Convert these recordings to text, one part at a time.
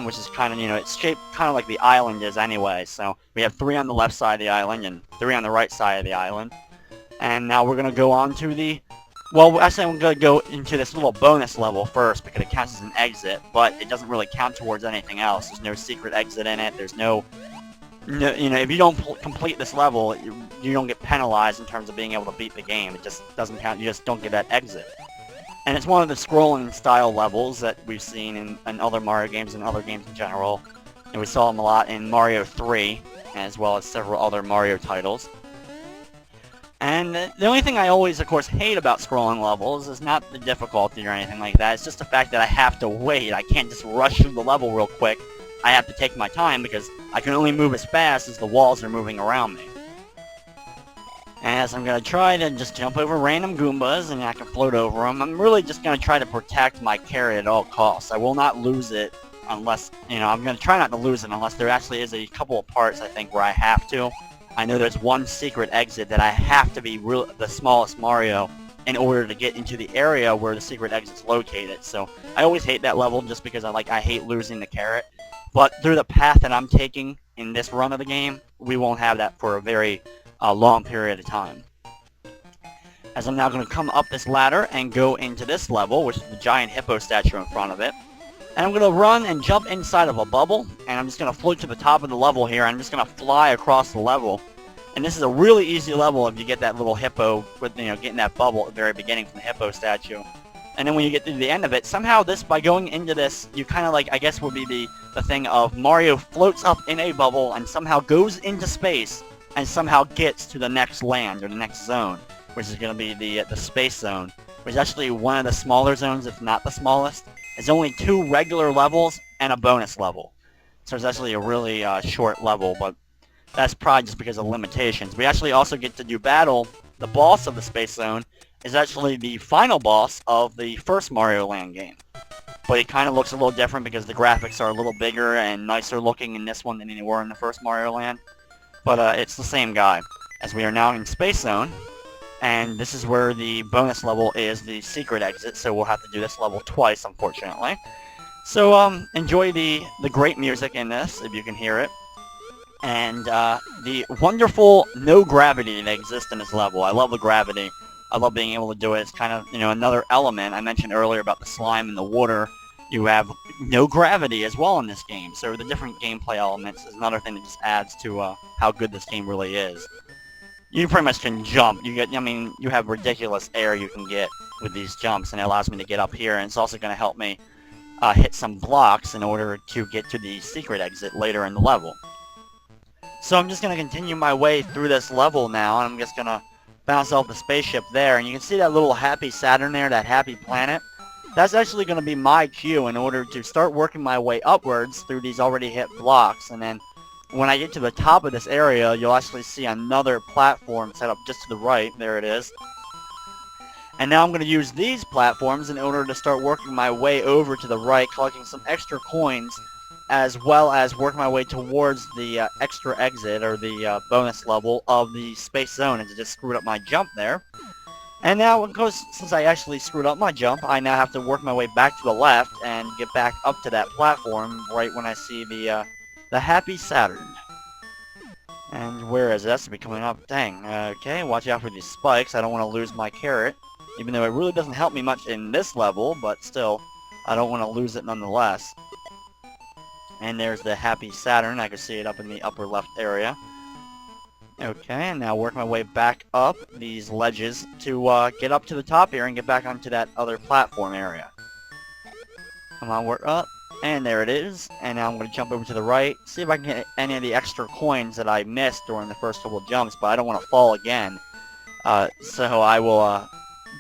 one, which is kind of, it's shaped kind of like the island is anyway. So we have 3 on the left side of the island and 3 on the right side of the island. And now we're going to go on to the... Well, actually, I'm going to go into this little bonus level first because it counts as an exit, but it doesn't really count towards anything else. There's no secret exit in it. There's no if you don't complete this level, you don't get penalized in terms of being able to beat the game. It just doesn't count. You just don't get that exit. And it's one of the scrolling style levels that we've seen in other Mario games and other games in general. And we saw them a lot in Mario 3, as well as several other Mario titles. And the only thing I always, of course, hate about scrolling levels is not the difficulty or anything like that. It's just the fact that I have to wait. I can't just rush through the level real quick. I have to take my time because I can only move as fast as the walls are moving around me. As I'm going to try to just jump over random Goombas and I can float over them, I'm really just going to try to protect my carrot at all costs. I will not lose it unless, I'm going to try not to lose it unless there actually is a couple of parts, I think, where I have to. I know there's one secret exit that I have to be the smallest Mario in order to get into the area where the secret exit's located. So I always hate that level just because I hate losing the carrot. But through the path that I'm taking in this run of the game, we won't have that for a very long period of time. As I'm now going to come up this ladder and go into this level, which is the giant hippo statue in front of it. And I'm going to run and jump inside of a bubble, and I'm just going to float to the top of the level here. I'm just going to fly across the level. And this is a really easy level if you get that little hippo with, getting that bubble at the very beginning from the hippo statue. And then when you get to the end of it, somehow by going into this, you kind of I guess would be the thing of Mario floats up in a bubble and somehow goes into space and somehow gets to the next land or the next zone, which is going to be the space zone, which is actually one of the smaller zones, if not the smallest. It's only 2 regular levels and a bonus level. So it's actually a really short level, but that's probably just because of limitations. We actually also get to do battle. The boss of the space zone is actually the final boss of the first Mario Land game. But it kind of looks a little different because the graphics are a little bigger and nicer looking in this one than they were in the first Mario Land. But it's the same guy, as we are now in Space Zone. And this is where the bonus level is the secret exit, so we'll have to do this level twice, unfortunately. So enjoy the great music in this, if you can hear it. And the wonderful no gravity that exists in this level. I love the gravity. I love being able to do it. It's kind of, another element. I mentioned earlier about the slime and the water. You have no gravity as well in this game. So the different gameplay elements is another thing that just adds to how good this game really is. You pretty much can jump. You have ridiculous air you can get with these jumps, and it allows me to get up here. And it's also going to help me hit some blocks in order to get to the secret exit later in the level. So I'm just going to continue my way through this level now, and I'm just going to bounce off the spaceship there. And you can see that little happy Saturn there, that happy planet. That's actually going to be my cue in order to start working my way upwards through these already hit blocks. And then when I get to the top of this area, you'll actually see another platform set up just to the right. There it is. And now I'm going to use these platforms in order to start working my way over to the right, collecting some extra coins, as well as work my way towards the extra exit, or the bonus level of the space zone, and I just screwed up my jump there. And now, of course, since I actually screwed up my jump, I now have to work my way back to the left and get back up to that platform right when I see the happy Saturn. And where is it? That's to be coming up. Dang. Okay, watch out for these spikes. I don't want to lose my carrot, even though it really doesn't help me much in this level, but still, I don't want to lose it nonetheless. And there's the happy Saturn. I can see it up in the upper left area. Okay, and now work my way back up these ledges to get up to the top here and get back onto that other platform area. Come on, work up. And there it is. And now I'm going to jump over to the right. See if I can get any of the extra coins that I missed during the first couple jumps, but I don't want to fall again. So I will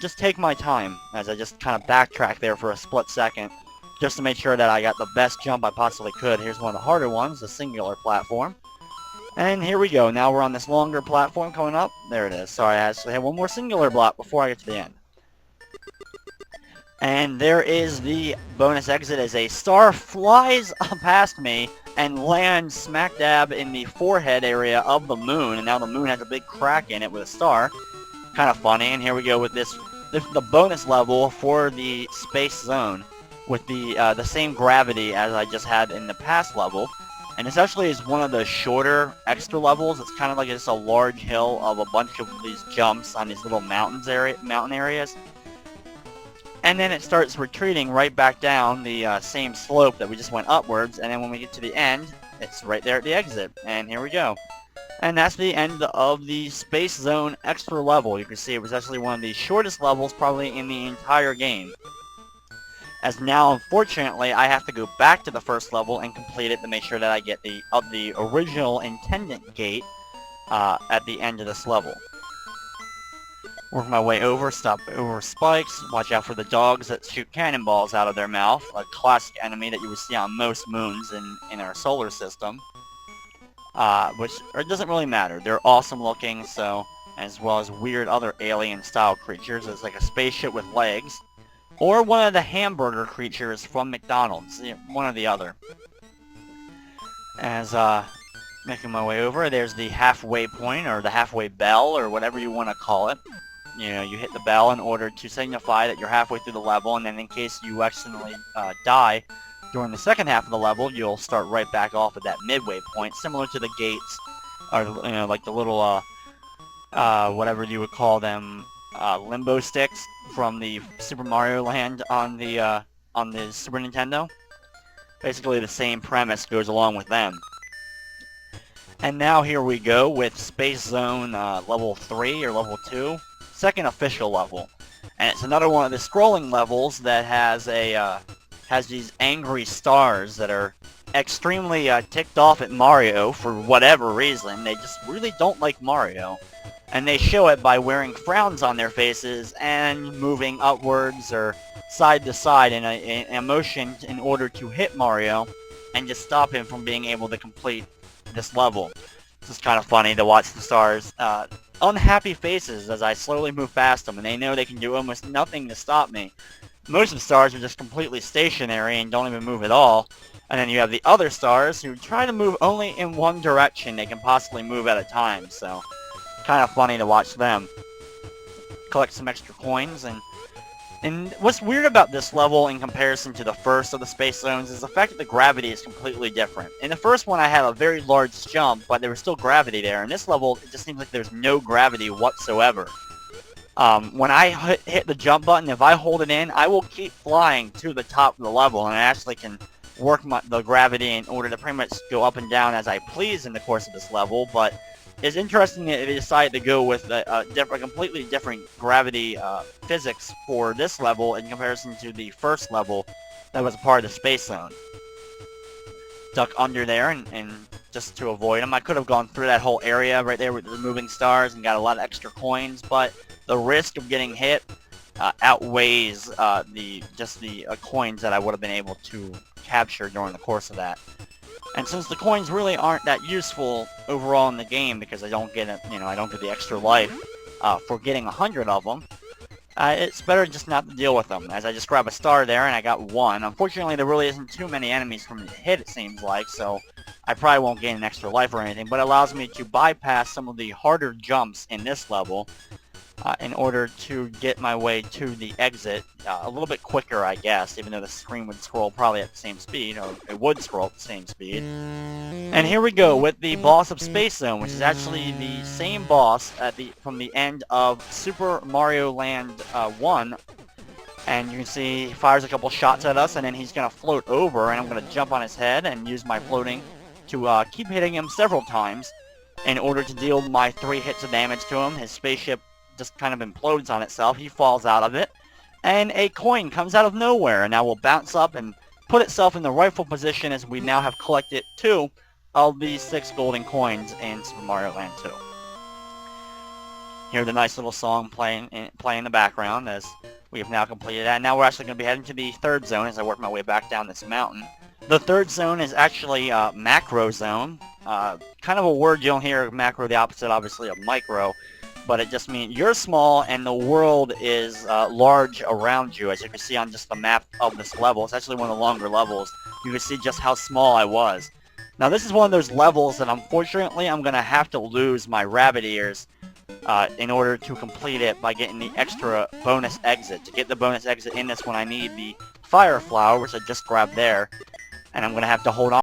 just take my time as I just kind of backtrack there for a split second, just to make sure that I got the best jump I possibly could. Here's one of the harder ones, the singular platform. And here we go. Now we're on this longer platform coming up. There it is. Sorry, I actually had one more singular block before I get to the end. And there is the bonus exit as a star flies past me and lands smack dab in the forehead area of the moon. And now the moon has a big crack in it with a star. Kind of funny. And here we go with the bonus level for the space zone. with the same gravity as I just had in the past level. And this actually is one of the shorter extra levels. It's kind of like just a large hill of a bunch of these jumps on these little mountain areas. And then it starts retreating right back down the same slope that we just went upwards. And then when we get to the end, it's right there at the exit. And here we go. And that's the end of the Space Zone extra level. You can see it was actually one of the shortest levels probably in the entire game. As now, unfortunately, I have to go back to the first level and complete it to make sure that I get the original Intendant Gate at the end of this level. Work my way over, stop over spikes, watch out for the dogs that shoot cannonballs out of their mouth, a classic enemy that you would see on most moons in our solar system. Which it doesn't really matter. They're awesome looking, so as well as weird other alien-style creatures. It's like a spaceship with legs. Or one of the hamburger creatures from McDonald's. One or the other. As, making my way over, there's the halfway point, or the halfway bell, or whatever you want to call it. You know, you hit the bell in order to signify that you're halfway through the level, and then in case you accidentally die during the second half of the level, you'll start right back off at that midway point, similar to the gates, or, you know, like the little, whatever you would call them, limbo sticks from the Super Mario Land on the Super Nintendo. Basically the same premise goes along with them. And now here we go with Space Zone level 3 or level 2, second official level. And it's another one of the scrolling levels that has these angry stars that are extremely ticked off at Mario for whatever reason. They just really don't like Mario. And they show it by wearing frowns on their faces and moving upwards or side to side in a motion in order to hit Mario and just stop him from being able to complete this level. It's just kind of funny to watch the stars' unhappy faces as I slowly move past them, and they know they can do almost nothing to stop me. Most of the stars are just completely stationary and don't even move at all. And then you have the other stars who try to move only in one direction they can possibly move at a time, so kind of funny to watch them. Collect some extra coins, and what's weird about this level in comparison to the first of the Space Zones is the fact that the gravity is completely different. In the first one I had a very large jump, but there was still gravity there. In this level, it just seems like there's no gravity whatsoever. When I hit the jump button, if I hold it in, I will keep flying to the top of the level, and I actually can work the gravity in order to pretty much go up and down as I please in the course of this level, but it's interesting that they decided to go with a completely different gravity physics for this level in comparison to the first level that was a part of the Space Zone. Duck under there and just to avoid them. I could have gone through that whole area right there with the moving stars and got a lot of extra coins, but the risk of getting hit outweighs the coins that I would have been able to capture during the course of that. And since the coins really aren't that useful overall in the game because I don't get the extra life for getting 100 of them, it's better just not to deal with them. As I just grab a star there and I got one. Unfortunately, there really isn't too many enemies for me to hit, it seems like, so I probably won't gain an extra life or anything, but it allows me to bypass some of the harder jumps in this level in order to get my way to the exit a little bit quicker, I guess, even though the screen would scroll probably at the same speed, or it would scroll at the same speed. And here we go with the boss of Space Zone, which is actually the same boss from the end of Super Mario Land 1. And you can see he fires a couple shots at us, and then he's going to float over, and I'm going to jump on his head and use my floating to keep hitting him several times in order to deal my 3 hits of damage to him. His spaceship just kind of implodes on itself. He falls out of it, and a coin comes out of nowhere, and now will bounce up and put itself in the rightful position as we now have collected 2 of the 6 golden coins in Super Mario Land 2. Hear the nice little song playing in the background as we have now completed that. Now we're actually going to be heading to the third zone as I work my way back down this mountain. The third zone is actually macro zone. Kind of a word you don't hear macro, the opposite obviously of micro. But it just means you're small and the world is large around you, as you can see on just the map of this level. It's actually one of the longer levels. You can see just how small I was. Now this is one of those levels that unfortunately I'm going to have to lose my rabbit ears in order to complete it by getting the extra bonus exit. To get the bonus exit in this one, I need the fire flower, which I just grabbed there. And I'm gonna have to hold on